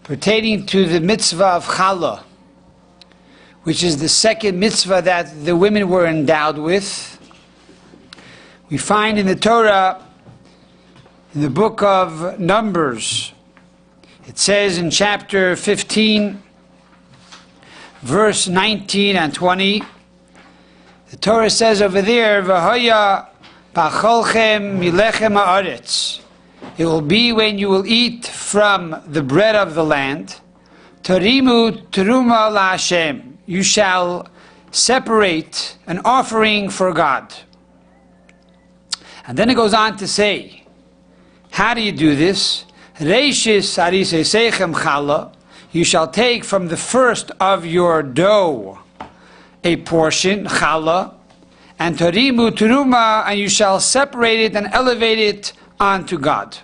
pertaining to the mitzvah of Challah, which is the second mitzvah that the women were endowed with. We find in the Torah, in the book of Numbers, it says in chapter 15, verse 19 and 20, the Torah says over there, "V'hoya pacholchem milechem haaretz." It will be when you will eat from the bread of the land. Tarimu teruma laHashem. You shall separate an offering for God. And then it goes on to say, how do you do this? Reishis arisei seichem challah. You shall take from the first of your dough a portion, challah, and tarimu teruma, and you shall separate it and elevate it unto God.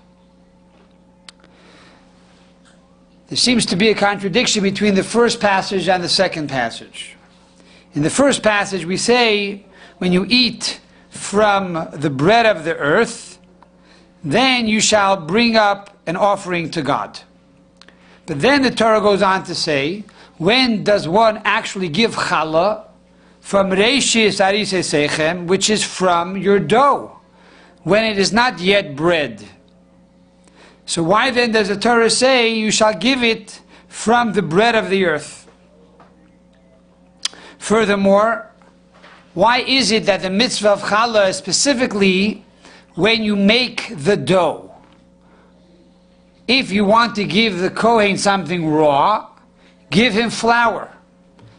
There seems to be a contradiction between the first passage and the second passage. In the first passage we say, when you eat from the bread of the earth, then you shall bring up an offering to God. But then the Torah goes on to say, when does one actually give challah? From reishis arisei seichem, which is from your dough, when it is not yet bread. So why then does the Torah say you shall give it from the bread of the earth? Furthermore, why is it that the mitzvah of challah is specifically when you make the dough? If you want to give the Kohen something raw, give him flour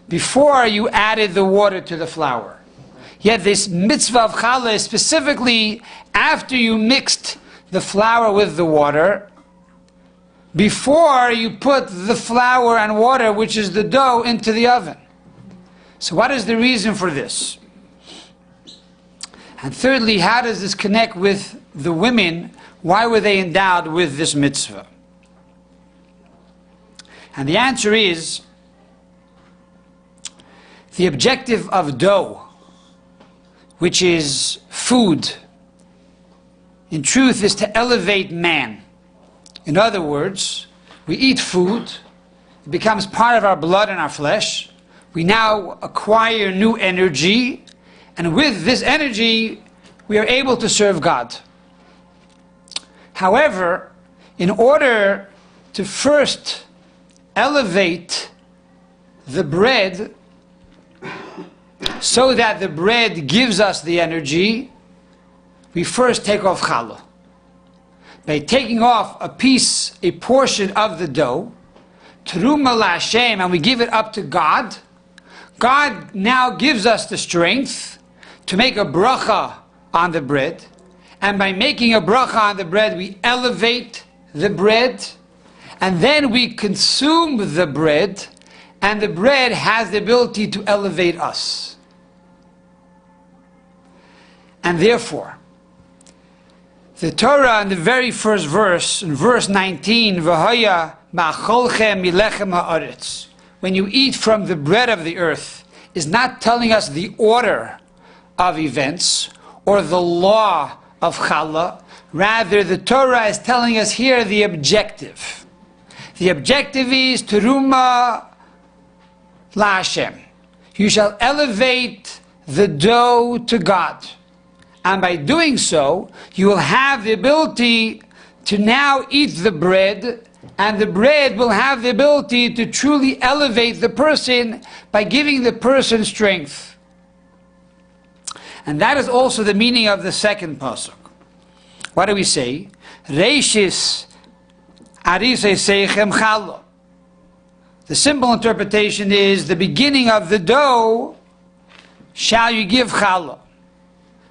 before you added the water to the flour. Yet this mitzvah of challah is specifically after you mixed the flour with the water, before you put the flour and water, which is the dough, into the oven. So what is the reason for this? And thirdly, how does this connect with the women? Why were they endowed with this mitzvah? And the answer is, the objective of dough, which is food, in truth is to elevate man. In other words, we eat food, it becomes part of our blood and our flesh. We now acquire new energy, and with this energy, we are able to serve God. However, in order to first elevate the bread so that the bread gives us the energy, we first take off challah. By taking off a portion of the dough, teruma laHashem, and we give it up to God, God now gives us the strength to make a bracha on the bread. And by making a bracha on the bread, we elevate the bread, and then we consume the bread, and the bread has the ability to elevate us. And therefore, the Torah in the very first verse, in verse 19, V'hoya ma'acholchem milechem haaretz, when you eat from the bread of the earth, is not telling us the order of events or the law of challah. Rather, the Torah is telling us here the objective. The objective is teruma laHashem. You shall elevate the dough to God. And by doing so, you will have the ability to now eat the bread, and the bread will have the ability to truly elevate the person by giving the person strength. And that is also the meaning of the second pasuk. What do we say? Reishis arisei seichem challah. The simple interpretation is, the beginning of the dough shall you give challah.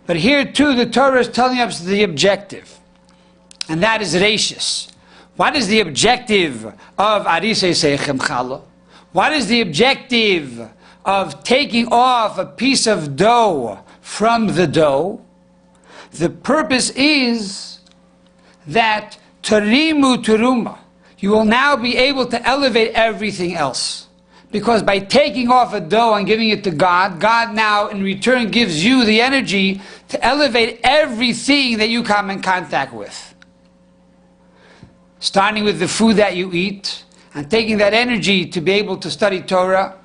But here too, the Torah is telling us the objective, and that is reishis. What is the objective of arisei seichem challah? What is the objective of taking off a piece of dough from the dough? The purpose is that tarimu teruma, you will now be able to elevate everything else. Because by taking off a dough and giving it to God, God now in return gives you the energy to elevate everything that you come in contact with. Starting with the food that you eat, and taking that energy to be able to study Torah,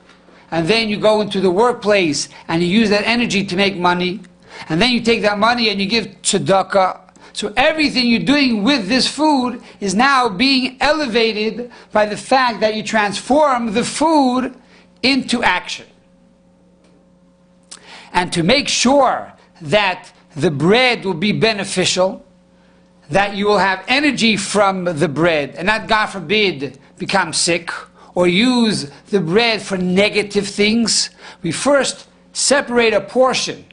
and then you go into the workplace and you use that energy to make money, and then you take that money and you give tzedakah. So everything you're doing with this food is now being elevated by the fact that you transform the food into action. And to make sure that the bread will be beneficial, that you will have energy from the bread, and not, God forbid, become sick, or use the bread for negative things, we first separate a portion.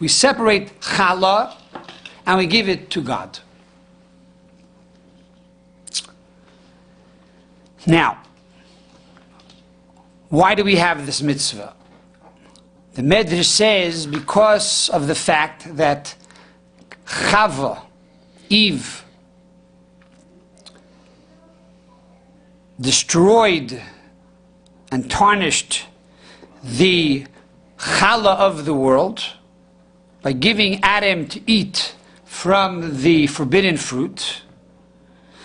We separate challah, and we give it to God. Now, why do we have this mitzvah? The Medrash says because of the fact that Chava, Eve, destroyed and tarnished the challah of the world by giving Adam to eat from the forbidden fruit.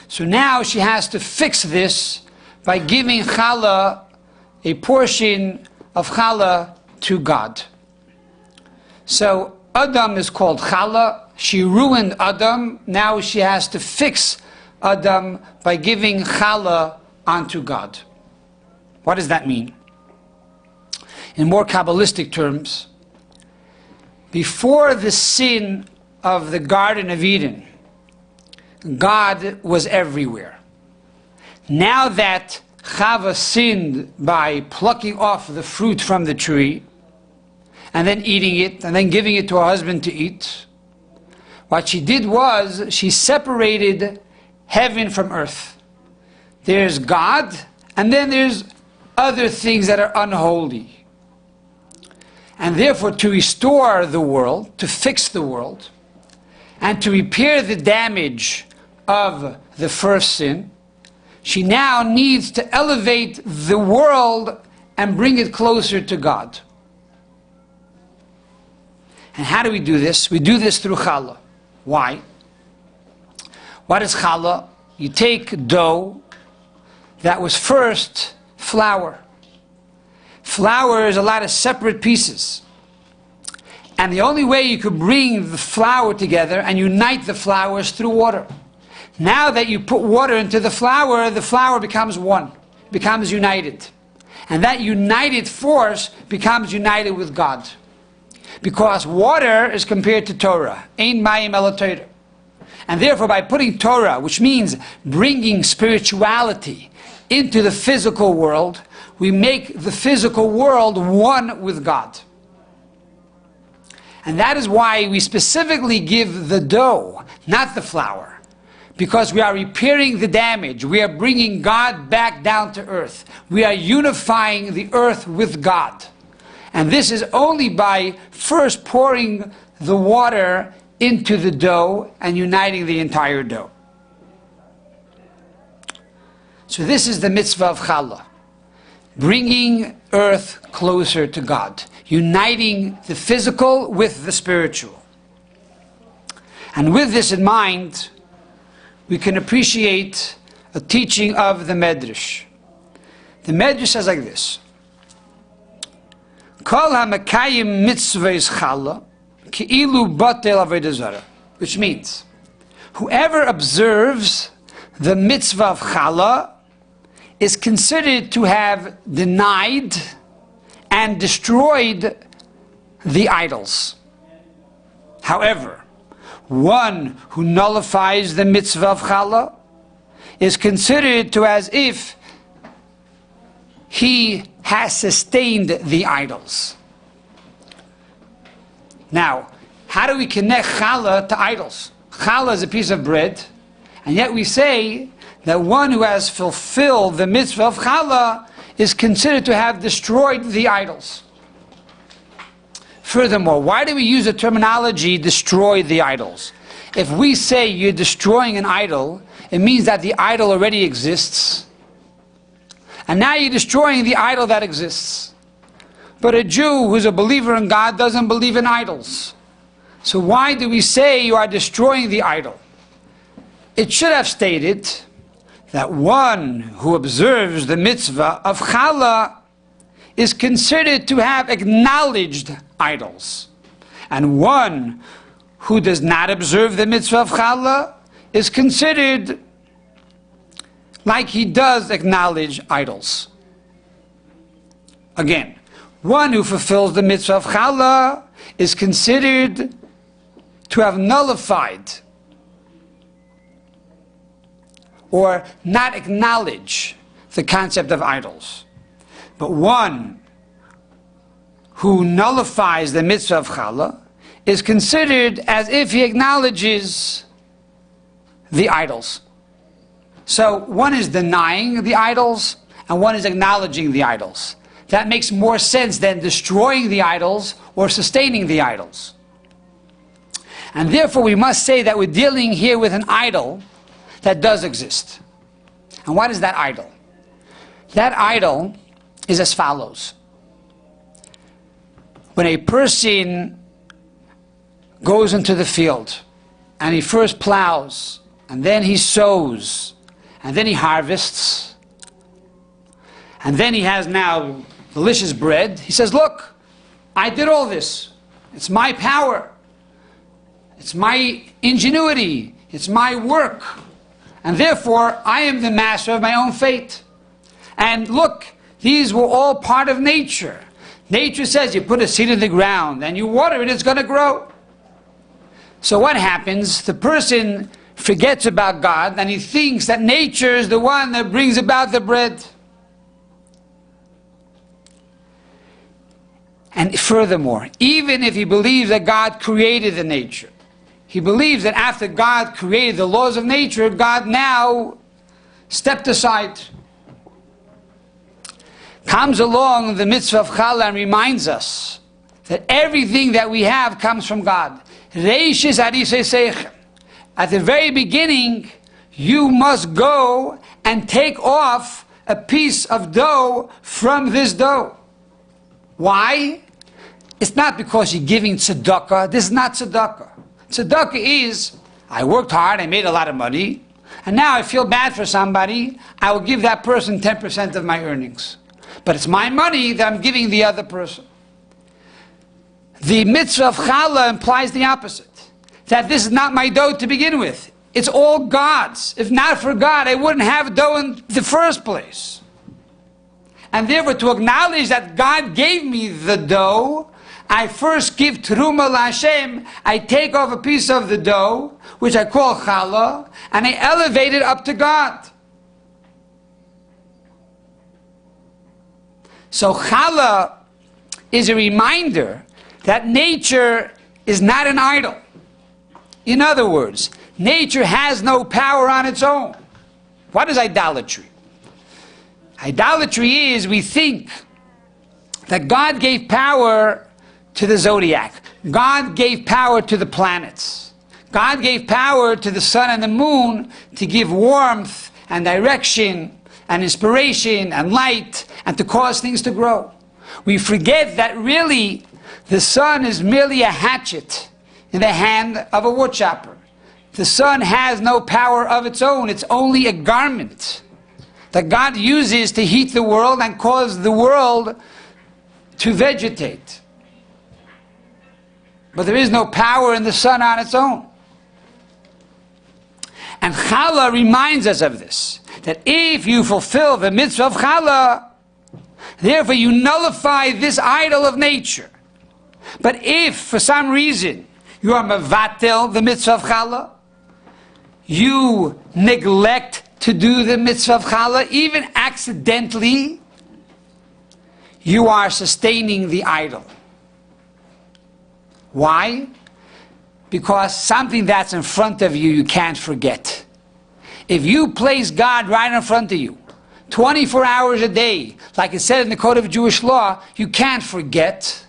So now she has to fix this by giving challah, a portion of challah, to God. So Adam is called challah. She ruined Adam. Now she has to fix Adam by giving challah unto God. What does that mean? In more Kabbalistic terms, before the sin of the Garden of Eden, God was everywhere. Now that Chava sinned by plucking off the fruit from the tree, and then eating it, and then giving it to her husband to eat, what she did was she separated heaven from earth. There's God, and then there's other things that are unholy. And therefore, to restore the world, to fix the world, and to repair the damage of the first sin, she now needs to elevate the world and bring it closer to God. And how do we do this? We do this through challah. Why? What is challah? You take dough that was first flour. Flour is a lot of separate pieces. And the only way you could bring the flour together and unite the flour is through water. Now that you put water into the flour becomes one, becomes united. And that united force becomes united with God. Because water is compared to Torah. Ein mayim ela Torah. And therefore by putting Torah, which means bringing spirituality into the physical world, we make the physical world one with God. And that is why we specifically give the dough, not the flour. Because we are repairing the damage. We are bringing God back down to earth. We are unifying the earth with God. And this is only by first pouring the water into the dough and uniting the entire dough. So this is the mitzvah of challah. Bringing earth closer to God. Uniting the physical with the spiritual. And with this in mind, we can appreciate a teaching of the Medrash. The Medrash says like this: Kol ha-mekayim mitzvahs challah ki'ilu batel avodah zarah, which means whoever observes the mitzvah of challah is considered to have denied and destroyed the idols. However, one who nullifies the mitzvah of challah is considered to as if he has sustained the idols. Now, how do we connect challah to idols? Challah is a piece of bread, and yet we say that one who has fulfilled the mitzvah of challah is considered to have destroyed the idols. Furthermore, why do we use the terminology destroy the idols? If we say you're destroying an idol, it means that the idol already exists. And now you're destroying the idol that exists. But a Jew who's a believer in God doesn't believe in idols. So why do we say you are destroying the idol? It should have stated that one who observes the mitzvah of Challah is considered to have acknowledged idols, and one who does not observe the mitzvah of Challah is considered like he does acknowledge idols. Again, one who fulfills the mitzvah of Challah is considered to have nullified or not acknowledge the concept of idols. But one who nullifies the mitzvah of Challah is considered as if he acknowledges the idols. So one is denying the idols and one is acknowledging the idols. That makes more sense than destroying the idols or sustaining the idols. And therefore we must say that we're dealing here with an idol that does exist. And what is that idol? That idol is as follows. When a person goes into the field and he first plows and then he sows and then he harvests and then he has now delicious bread, he says, look, I did all this. It's my power. It's my ingenuity. It's my work. And therefore, I am the master of my own fate. And look, these were all part of nature. Nature says you put a seed in the ground and you water it, it's going to grow. So what happens? The person forgets about God and he thinks that nature is the one that brings about the bread. And furthermore, even if he believes that God created the nature, he believes that after God created the laws of nature, God now stepped aside. Comes along the mitzvah of Challah and reminds us that everything that we have comes from God. At the very beginning, you must go and take off a piece of dough from this dough. Why? It's not because you're giving tzedakah. This is not tzedakah. Tzedakah is, I worked hard, I made a lot of money, and now I feel bad for somebody, I will give that person 10% of my earnings. But it's my money that I'm giving the other person. The mitzvah of Challah implies the opposite. That this is not my dough to begin with. It's all God's. If not for God, I wouldn't have dough in the first place. And therefore, to acknowledge that God gave me the dough, I first give teruma LaHashem. I take off a piece of the dough, which I call Challah, and I elevate it up to God. So Challah is a reminder that nature is not an idol. In other words, nature has no power on its own. What is idolatry? Idolatry is we think that God gave power to the zodiac. God gave power to the planets. God gave power to the sun and the moon to give warmth and direction and inspiration and light and to cause things to grow. We forget that really the sun is merely a hatchet in the hand of a woodchopper. The sun has no power of its own. It's only a garment that God uses to heat the world and cause the world to vegetate. But there is no power in the sun on its own. And Challah reminds us of this, that if you fulfill the mitzvah of Challah, therefore you nullify this idol of nature. But if, for some reason, you are mevatel the mitzvah of Challah, you neglect to do the mitzvah of Challah, even accidentally, you are sustaining the idol. Why? Because something that's in front of you, you can't forget. If you place God right in front of you, 24 hours a day, like it said in the Code of Jewish Law, you can't forget.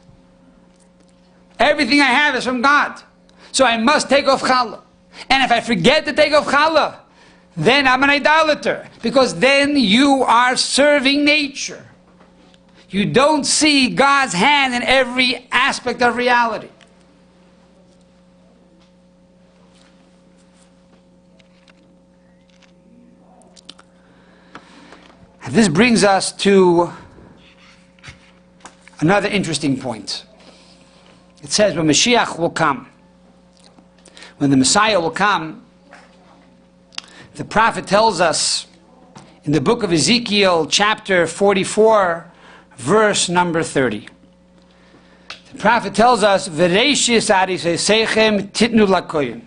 Everything I have is from God. So I must take off Challah. And if I forget to take off Challah, then I'm an idolater. Because then you are serving nature. You don't see God's hand in every aspect of reality. This brings us to another interesting point. It says when Mashiach will come, when the Messiah will come, the prophet tells us in the book of Ezekiel, chapter 44, verse number 30. The prophet tells us, "V'reishis arisesechem titnu lakohen."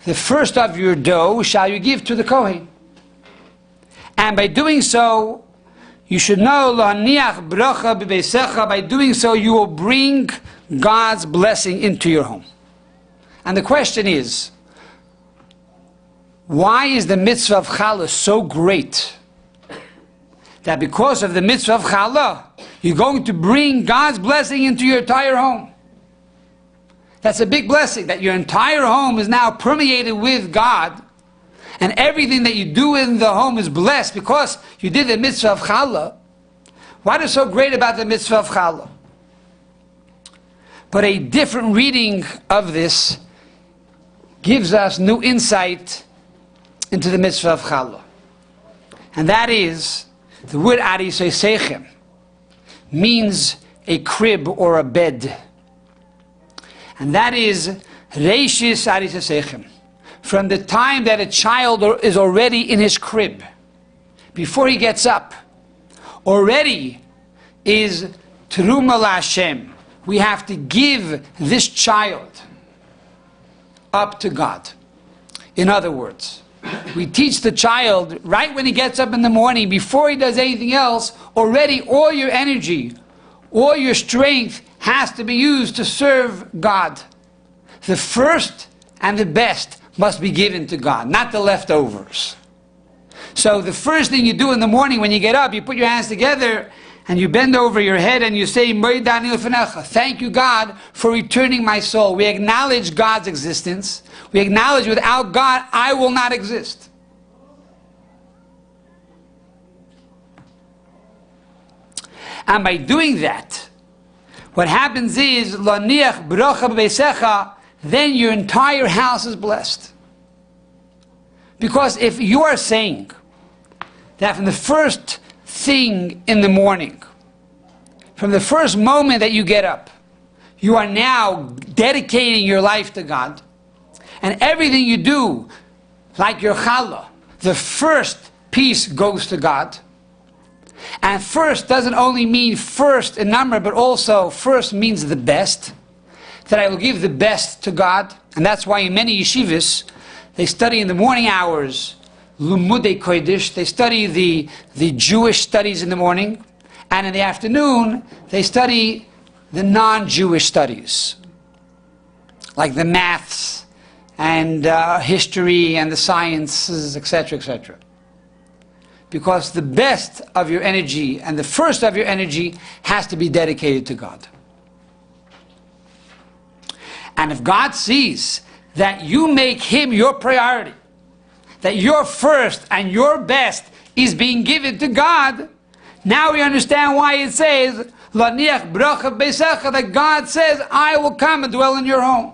The first of your dough shall you give to the Kohen. And by doing so, you should know, "Lahaniach bracha b'beisecha." By doing so, you will bring God's blessing into your home. And the question is, why is the mitzvah of Challah so great that because of the mitzvah of Challah, you're going to bring God's blessing into your entire home? That's a big blessing, that your entire home is now permeated with God, and everything that you do in the home is blessed because you did the mitzvah of Challah. What is so great about the mitzvah of Challah? But a different reading of this gives us new insight into the mitzvah of Challah. And that is, the word Arisal means a crib or a bed. And that is Reishis Arisal. From the time that a child is already in his crib, before he gets up, already is Teruma LaHashem. We have to give this child up to God. In other words, we teach the child right when he gets up in the morning, before he does anything else, already all your energy, all your strength has to be used to serve God. The first and the best must be given to God, not the leftovers. So the first thing you do in the morning when you get up, you put your hands together and you bend over your head and you say, "Thank you, God, for returning my soul." We acknowledge God's existence. We acknowledge without God, I will not exist. And by doing that, what happens is, "Laniach bracha b'beisecha," then your entire house is blessed. Because if you are saying that from the first thing in the morning, from the first moment that you get up, you are now dedicating your life to God, and everything you do, like your challah, the first piece goes to God. And first doesn't only mean first in number, but also first means the best. That I will give the best to God. And that's why in many yeshivas, they study in the morning hours, Lumudei Kodesh, they study the Jewish studies in the morning, and in the afternoon, they study the non-Jewish studies, like the maths, and history, and the sciences, etc., etc. Because the best of your energy, and the first of your energy, has to be dedicated to God. And if God sees that you make Him your priority, that your first and your best is being given to God, now we understand why it says, "Laniach bracha b'beisecha," that God says, "I will come and dwell in your home."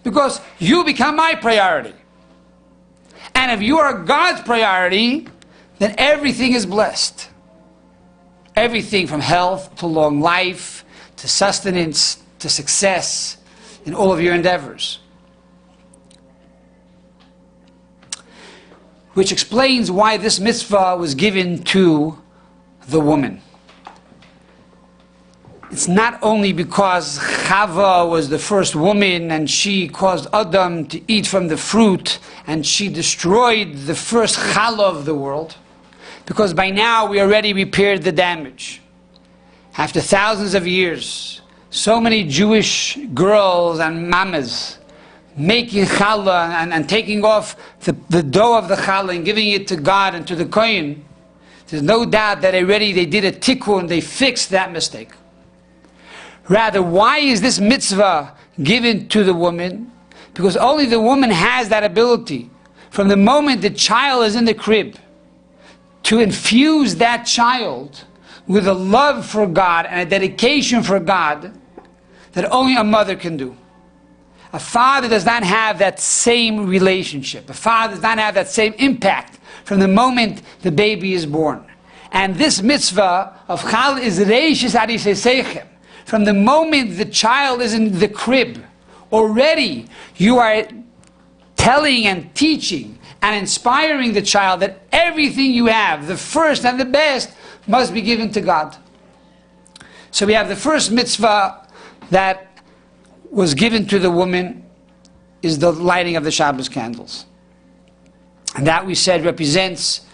Because you become my priority. And if you are God's priority, then everything is blessed. Everything from health to long life, to sustenance, to success in all of your endeavors. Which explains why this mitzvah was given to the woman. It's not only because Chava was the first woman and she caused Adam to eat from the fruit and she destroyed the first challah of the world, because by now we already repaired the damage. After thousands of years, so many Jewish girls and mamas making challah and taking off the dough of the challah and giving it to God and to the Kohen, there's no doubt that already they did a tikkun, they fixed that mistake. Rather, why is this mitzvah given to the woman? Because only the woman has that ability, from the moment the child is in the crib, to infuse that child with a love for God and a dedication for God that only a mother can do. A father does not have that same relationship. A father does not have that same impact from the moment the baby is born. And this mitzvah of Challah is reishis arisei seichem. From the moment the child is in the crib, already you are telling and teaching and inspiring the child that everything you have, the first and the best, must be given to God. So we have the first mitzvah that was given to the woman is the lighting of the Shabbos candles. And that, we said, represents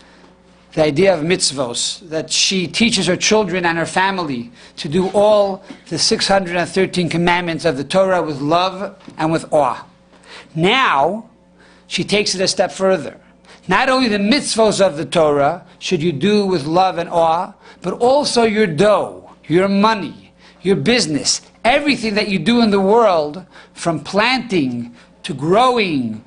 the idea of mitzvos, that she teaches her children and her family to do all the 613 commandments of the Torah with love and with awe. Now, she takes it a step further. Not only the mitzvos of the Torah should you do with love and awe, but also your dough, your money, your business, everything that you do in the world, from planting to growing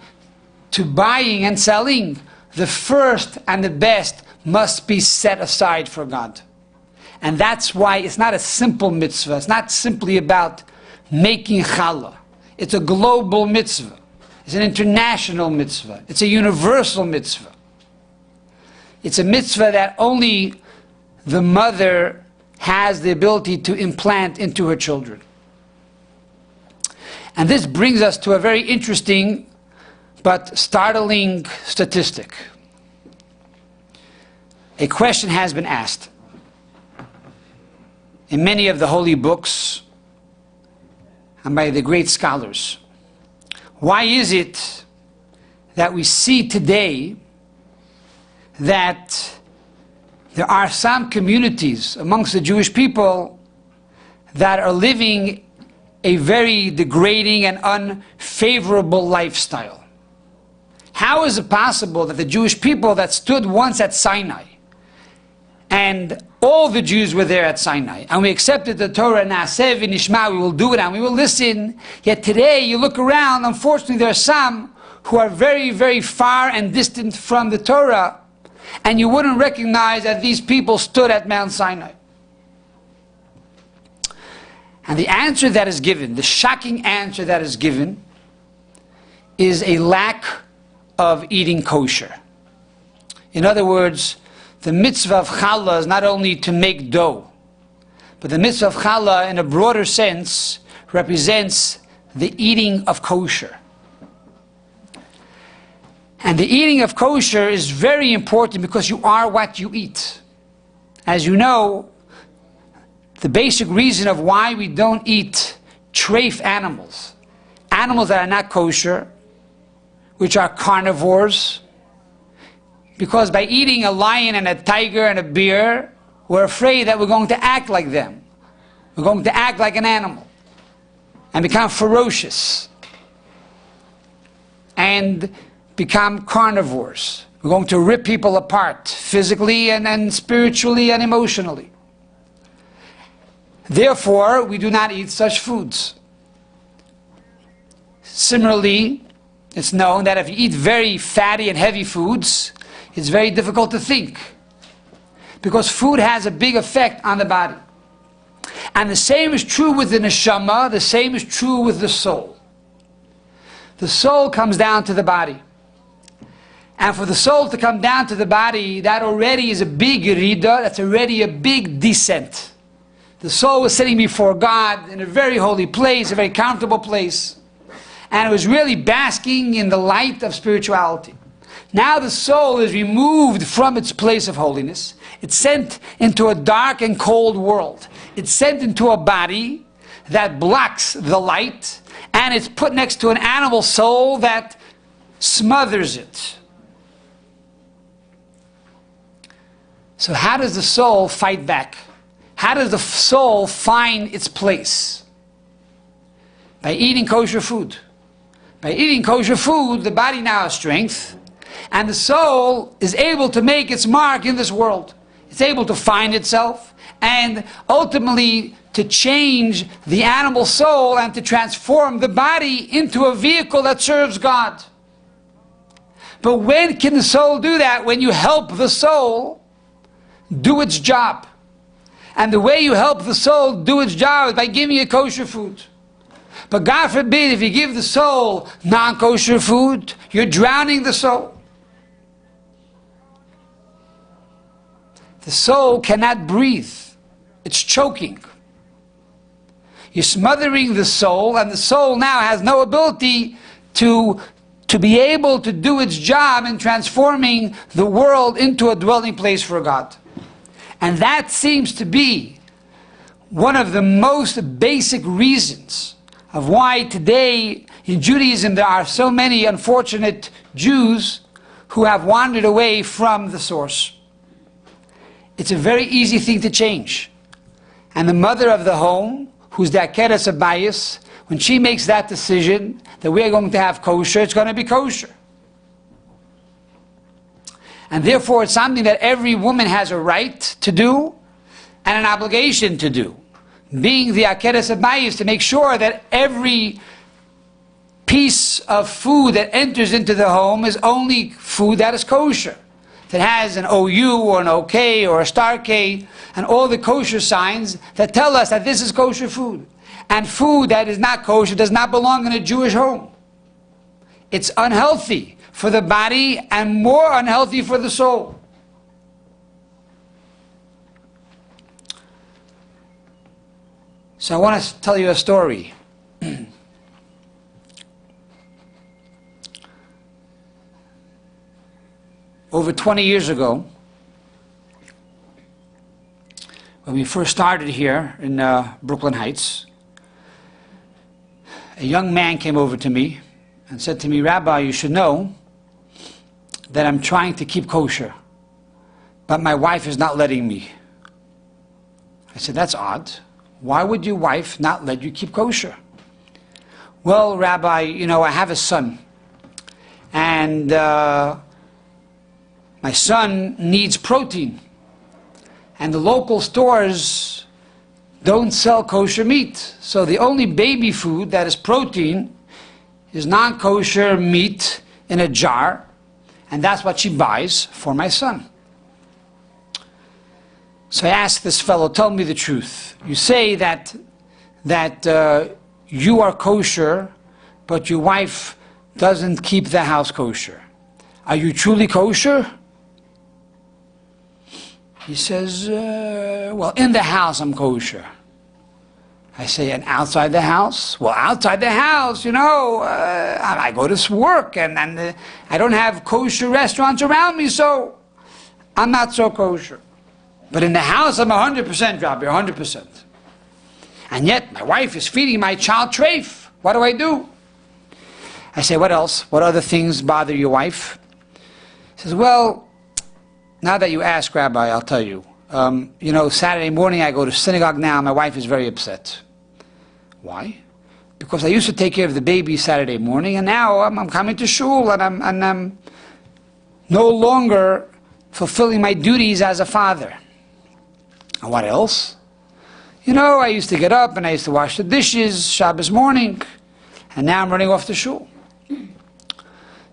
to buying and selling, the first and the best must be set aside for God. And that's why it's not a simple mitzvah. It's not simply about making challah. It's a global mitzvah. It's an international mitzvah. It's a universal mitzvah. It's a mitzvah that only the mother has the ability to implant into her children. And this brings us to a very interesting but startling statistic. A question has been asked in many of the holy books and by the great scholars. Why is it that we see today that there are some communities amongst the Jewish people that are living a very degrading and unfavorable lifestyle? How is it possible that the Jewish people that stood once at Sinai, and all the Jews were there at Sinai, and we accepted the Torah, Na'aseh v'nishma, we will do it and we will listen, yet today you look around, unfortunately there are some who are very, very far and distant from the Torah, and you wouldn't recognize that these people stood at Mount Sinai. And the answer that is given, the shocking answer that is given, is a lack of eating kosher. In other words, the mitzvah of challah is not only to make dough, but the mitzvah of challah in a broader sense represents the eating of kosher. And the eating of kosher is very important because you are what you eat. As you know, the basic reason of why we don't eat treif animals, animals that are not kosher, which are carnivores, because by eating a lion and a tiger and a bear, we're afraid that we're going to act like them. We're going to act like an animal and become ferocious and become carnivores. We're going to rip people apart physically and spiritually and emotionally. Therefore, we do not eat such foods. Similarly, it's known that if you eat very fatty and heavy foods, it's very difficult to think, because food has a big effect on the body. And the same is true with the neshama, the same is true with the soul. The soul comes down to the body. And for the soul to come down to the body, that already is a big yerida, that's already a big descent. The soul was sitting before God in a very holy place, a very comfortable place, and it was really basking in the light of spirituality. Now the soul is removed from its place of holiness. It's sent into a dark and cold world. It's sent into a body that blocks the light, and it's put next to an animal soul that smothers it. So how does the soul fight back? How does the soul find its place? By eating kosher food. By eating kosher food, the body now has strength, and the soul is able to make its mark in this world. It's able to find itself, and ultimately to change the animal soul and to transform the body into a vehicle that serves God. But when can the soul do that? When you help the soul do its job. And the way you help the soul do its job is by giving it kosher food. But God forbid, if you give the soul non-kosher food, you're drowning the soul. the soul cannot breathe. It's choking. You're smothering the soul, and the soul now has no ability to be able to do its job in transforming the world into a dwelling place for God. And that seems to be one of the most basic reasons of why today in Judaism there are so many unfortunate Jews who have wandered away from the source. It's a very easy thing to change. And the mother of the home, who's the Akeres Abayis, when she makes that decision that we are going to have kosher, it's going to be kosher. And therefore it's something that every woman has a right to do and an obligation to do. Being the Akeres Abayis, to make sure that every piece of food that enters into the home is only food that is kosher. That has an OU or an OK or a star K and all the kosher signs that tell us that this is kosher food. And food that is not kosher does not belong in a Jewish home. It's unhealthy for the body and more unhealthy for the soul. So I want to tell you a story. Over 20 years ago, when we first started here in Brooklyn Heights, a young man came over to me and said to me, "Rabbi, you should know that I'm trying to keep kosher, but my wife is not letting me." I said, "That's odd. Why would your wife not let you keep kosher?" "Well, Rabbi, you know, I have a son, and my son needs protein, and the local stores don't sell kosher meat. So the only baby food that is protein is non-kosher meat in a jar, and that's what she buys for my son." So I asked this fellow, "Tell me the truth. You say that you are kosher, but your wife doesn't keep the house kosher. Are you truly kosher?" He says, "Well, in the house I'm kosher." I say, "And outside the house?" "Well, outside the house, you know, I go to work and I don't have kosher restaurants around me, so I'm not so kosher. But in the house I'm 100%, Rabbi, 100%. And yet my wife is feeding my child treif. What do I do?" I say, "What else? What other things bother your wife?" He says, "Well, now that you ask, Rabbi, I'll tell you. You know, Saturday morning I go to synagogue now, my wife is very upset." "Why?" "Because I used to take care of the baby Saturday morning, and now I'm coming to shul, and I'm no longer fulfilling my duties as a father." "And what else?" "You know, I used to get up and I used to wash the dishes Shabbos morning, and now I'm running off to shul."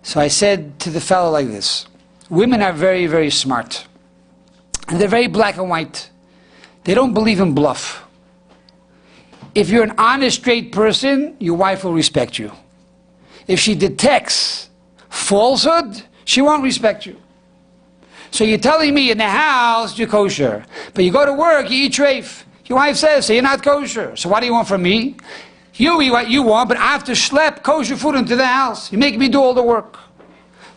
So I said to the fellow like this: women are very, very smart. And they're very black and white. They don't believe in bluff. If you're an honest, straight person, your wife will respect you. If she detects falsehood, she won't respect you. So you're telling me in the house you're kosher, but you go to work, you eat treif. Your wife says, so you're not kosher. So what do you want from me? You eat what you want, but I have to schlep kosher food into the house. You make me do all the work.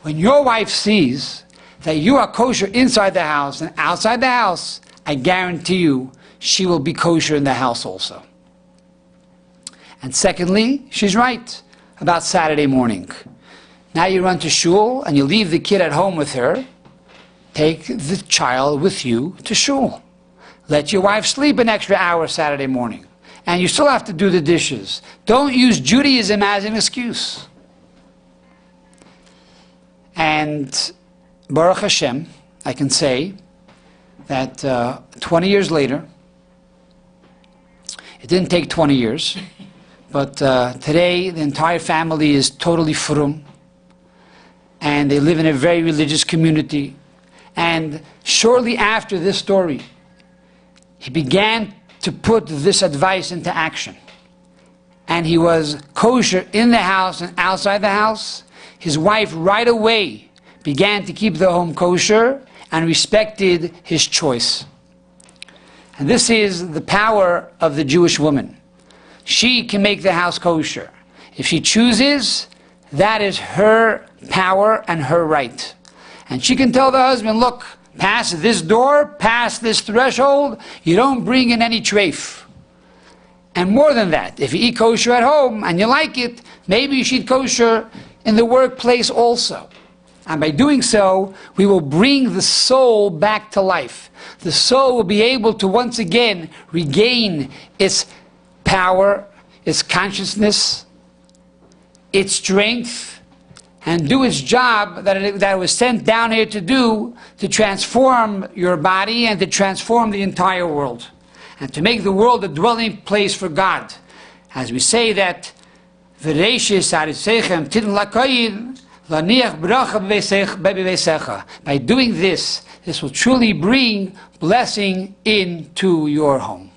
When your wife sees that you are kosher inside the house and outside the house, I guarantee you she will be kosher in the house also. And secondly, she's right about Saturday morning. Now you run to shul and you leave the kid at home with her. Take the child with you to shul. Let your wife sleep an extra hour Saturday morning. And you still have to do the dishes. Don't use Judaism as an excuse. And Baruch Hashem, I can say that 20 years later, it didn't take 20 years, but today the entire family is totally frum, and they live in a very religious community. And shortly after this story, he began to put this advice into action. And he was kosher in the house and outside the house. His wife right away began to keep the home kosher, and respected his choice. And this is the power of the Jewish woman. She can make the house kosher. If she chooses, that is her power and her right. And she can tell the husband, look, past this door, past this threshold, you don't bring in any treif. And more than that, if you eat kosher at home and you like it, maybe you should eat kosher in the workplace also. And by doing so, we will bring the soul back to life. The soul will be able to once again regain its power, its consciousness, its strength, and do its job that it was sent down here to do, to transform your body and to transform the entire world. And to make the world a dwelling place for God. As we say that, by doing this, this will truly bring blessing into your home.